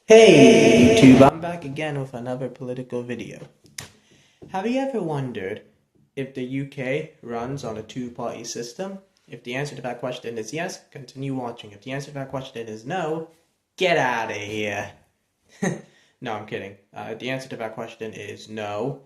Hey YouTube, I'm back again with another political video. Have you ever wondered if the UK runs on a two-party system? If the answer to that question is yes, continue watching. If the answer to that question is no, get out of here. No, I'm kidding. If the answer to that question is no,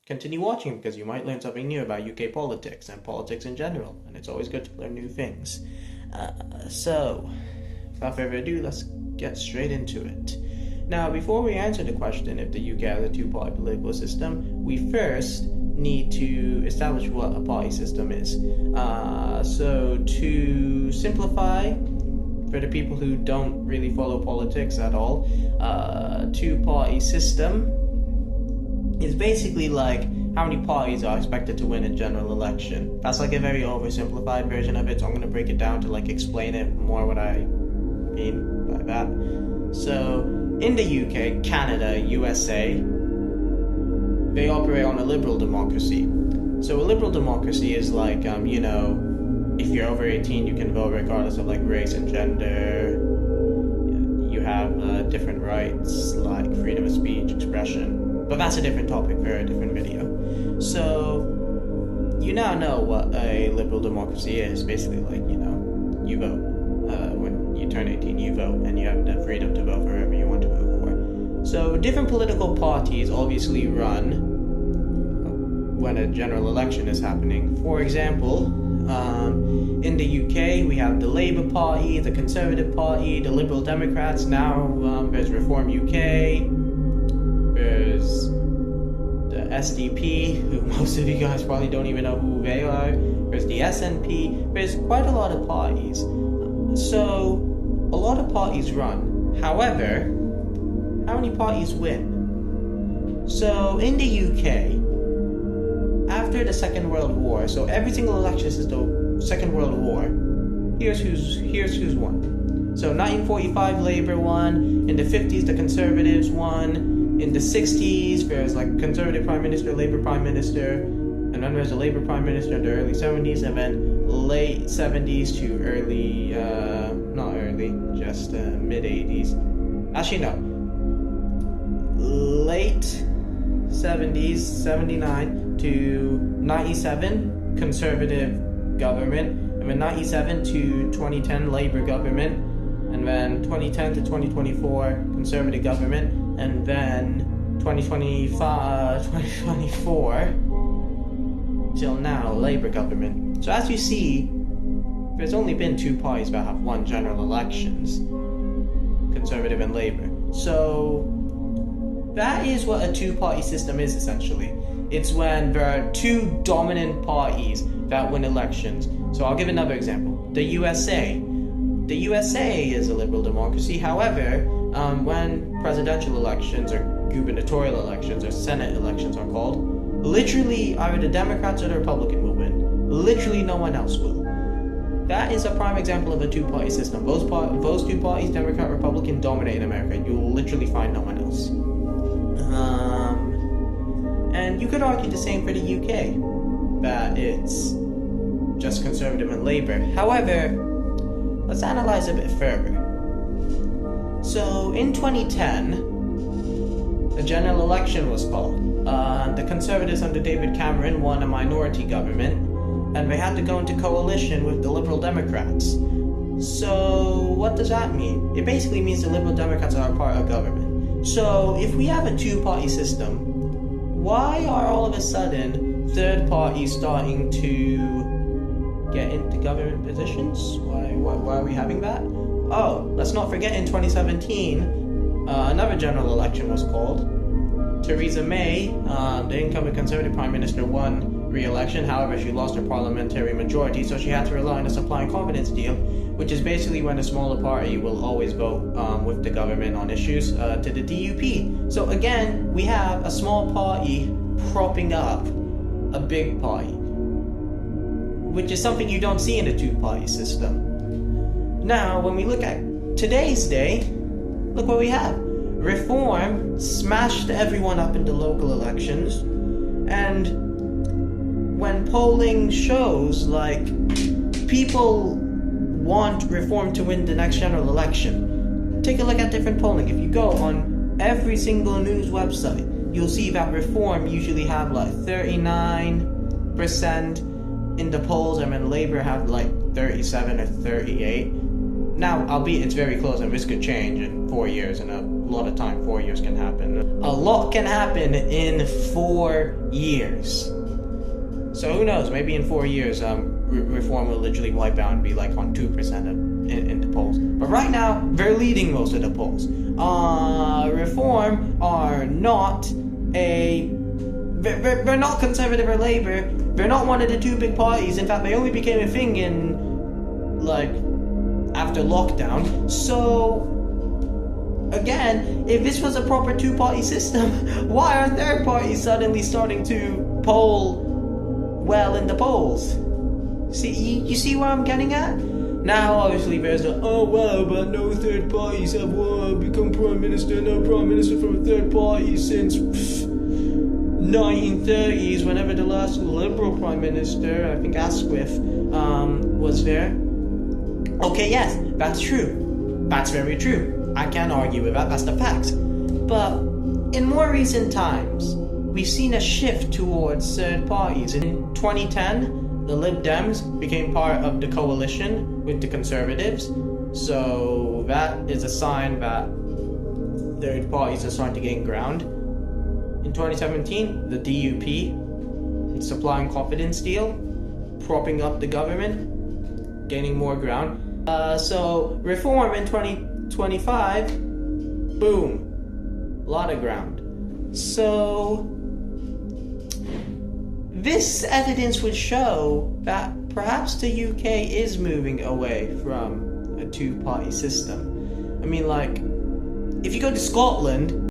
continue watching because you might learn something new about UK politics and politics in general, and it's always good to learn new things. So, without further ado, let's get straight into it. Now, before we answer the question if the UK has a two-party political system, we first need to establish what a party system is. So, to simplify, for the people who don't really follow politics at all, two-party system is basically like how many parties are expected to win a general election. That's like a very oversimplified version of it, so I'm going to break it down to like explain it more what I mean by that. So, in the UK, Canada, USA, they operate on a liberal democracy. So a liberal democracy is like, if you're over 18, you can vote regardless of like race and gender. You have different rights like freedom of speech, expression. But that's a different topic for a different video. So you now know what a liberal democracy is. Basically, like, you vote. When you turn 18, you vote, and you have the freedom to vote for whoever you want to vote for. So different political parties obviously run when a general election is happening. For example, in the UK, we have the Labour Party, the Conservative Party, the Liberal Democrats. Now there's Reform UK, there's the SDP, who most of you guys probably don't even know who they are. There's the SNP. There's quite a lot of parties. So, a lot of parties run. However, how many parties win? So, in the UK, after the Second World War, so every single election since the Second World War, here's who's won. So, 1945, Labour won. In the 50s, the Conservatives won. In the 60s, there's like Conservative Prime Minister, Labour Prime Minister, and then there's a Labour Prime Minister in the early 70s, and then late 70s to early, not early, just mid 80s. Actually, no. Late 70s, 79 to 97, Conservative government, and then 97 to 2010, Labour government, and then 2010 to 2024, Conservative government, and then 2024 till now, Labour government. So as you see, there's only been two parties that have won general elections, Conservative and Labour. So that is what a two-party system is essentially. It's when there are two dominant parties that win elections. So I'll give another example. The USA. The USA is a liberal democracy. However, when presidential elections or gubernatorial elections or Senate elections are called, literally either the Democrats or the Republican will win. Literally no one else will. That is a prime example of a two-party system. Those two parties, Democrat, Republican, dominate in America. You will literally find no one else. And you could argue the same for the UK, that it's just Conservative and Labour. However, let's analyze a bit further. So in 2010, a general election was called. The Conservatives under David Cameron won a minority government, and they had to go into coalition with the Liberal Democrats. So what does that mean? It basically means the Liberal Democrats are a part of government. So if we have a two-party system, why are all of a sudden third parties starting to get into government positions? Why are we having that? Oh, let's not forget in 2017, another general election was called. Theresa May, the incumbent Conservative Prime Minister, won re-election. However, she lost her parliamentary majority, so she had to rely on a supply and confidence deal, which is basically when a smaller party will always vote with the government on issues, to the DUP. So again, we have a small party propping up a big party, which is something you don't see in a two-party system. Now, when we look at today's day, look what we have. Reform smashed everyone up in the local elections, and when polling shows, like, people want Reform to win the next general election. take a look at different polling. If you go on every single news website, you'll see that Reform usually have like 39% in the polls, and then Labour have like 37 or 38. Now, albeit it's very close, and this could change in 4 years, and a lot of time 4 years can happen. A lot can happen in 4 years. So who knows, maybe in 4 years, Reform will literally wipe out and be like on 2% in the polls. But right now, they're leading most of the polls. Reform are not they're not Conservative or Labour. They're not one of the two big parties. In fact, they only became a thing in, like, after lockdown. So, again, if this was a proper two-party system, why are third parties suddenly starting to poll well in the polls? See, you see where I'm getting at? Now, obviously, there's a, oh wow, but no third parties have become prime minister. No prime minister from a third party since 1930s, whenever the last Liberal prime minister, I think Asquith, was there. Okay, yes, that's true. That's very true. I can't argue with that. That's the facts. But in more recent times, we've seen a shift towards third parties. In 2010. The Lib Dems became part of the coalition with the Conservatives, so that is a sign that third parties are starting to gain ground. In 2017, the DUP, supply and confidence deal, propping up the government, gaining more ground. So Reform in 2025, boom, a lot of ground. So this evidence would show that perhaps the UK is moving away from a two-party system. I mean, like, if you go to Scotland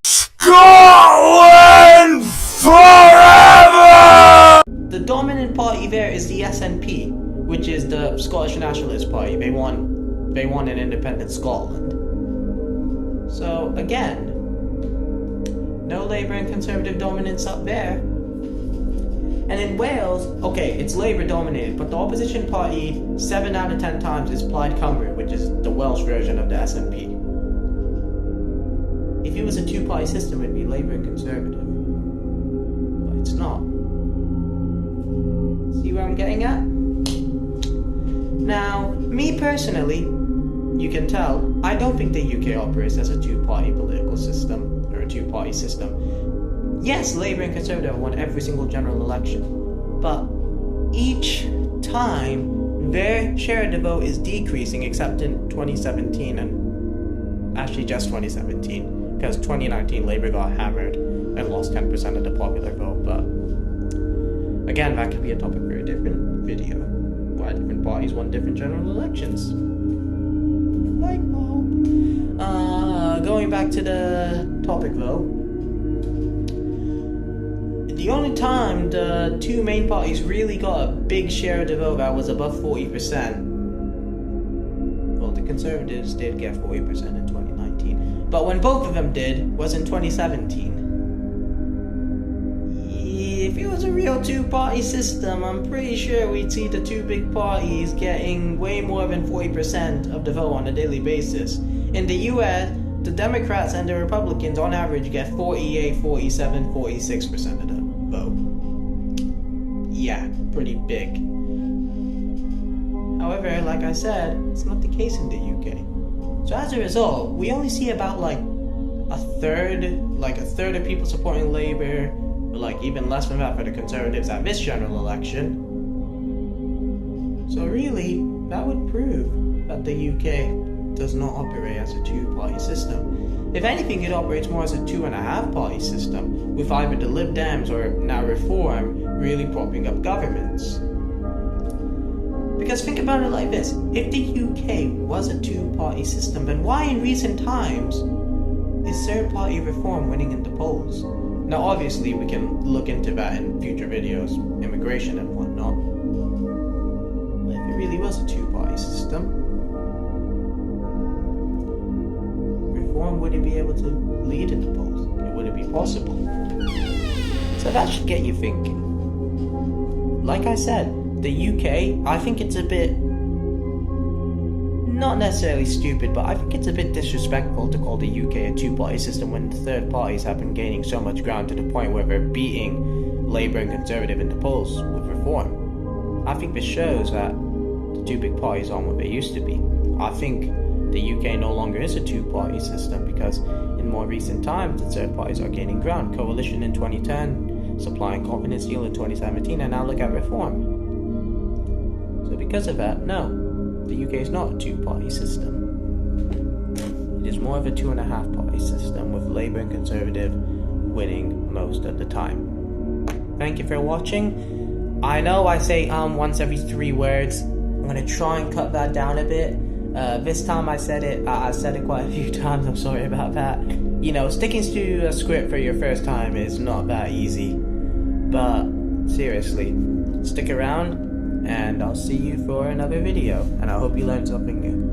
forever! The dominant party there is the SNP, which is the Scottish Nationalist Party. They want an independent Scotland. So again, no Labour and Conservative dominance up there. And in Wales, okay, it's Labour dominated, but the opposition party 7 out of 10 times is Plaid Cymru, which is the Welsh version of the SNP. If it was a two-party system, it'd be Labour and Conservative. But it's not. See where I'm getting at? Now, me personally, you can tell, I don't think the UK operates as a two-party political system, or a two-party system. Yes, Labour and Conservative have won every single general election, but each time their share of the vote is decreasing, except in 2017, and actually just 2017, because 2019 Labour got hammered and lost 10% of the popular vote. But again, that could be a topic for a different video. Why different parties won different general elections. Like, going back to the topic though. The only time the two main parties really got a big share of the vote that was above 40%, well, the Conservatives did get 40% in 2019, but when both of them did was in 2017. If it was a real two-party system, I'm pretty sure we'd see the two big parties getting way more than 40% of the vote on a daily basis. In the US, the Democrats and the Republicans on average get 48, 47, 46% of the vote. Yeah, pretty big. However, like I said, it's not the case in the UK. So as a result, we only see about like a third of people supporting Labour, or like even less than that for the Conservatives at this general election. So really, that would prove that the UK does not operate as a two-party system. If anything, it operates more as a 2.5-party system, with either the Lib Dems or now Reform really propping up governments. Because think about it like this, if the UK was a two-party system, then why in recent times is third-party Reform winning in the polls? Now obviously we can look into that in future videos, immigration and whatnot. But if it really was a two-party system, Reform wouldn't be able to lead in the polls. It wouldn't be possible. So that should get you thinking. Like I said, the UK, I think it's a bit not necessarily stupid, but I think it's a bit disrespectful to call the UK a two-party system when the third parties have been gaining so much ground to the point where they're beating Labour and Conservative in the polls with reform. I think this shows that the two big parties aren't what they used to be. I think the UK no longer is a two-party system because in more recent times the third parties are gaining ground. Coalition in 2010, Supply and Confidence Deal in 2017, and now look at reform. So because of that, no. The UK is not a two-party system. It is more of a 2.5-party system with Labour and Conservative winning most of the time. Thank you for watching. I know I say once every 3 words. I'm going to try and cut that down a bit. This time I said it quite a few times. I'm sorry about that. You know, sticking to a script for your first time is not that easy. But seriously, stick around. And I'll see you for another video, and I hope you learned something new.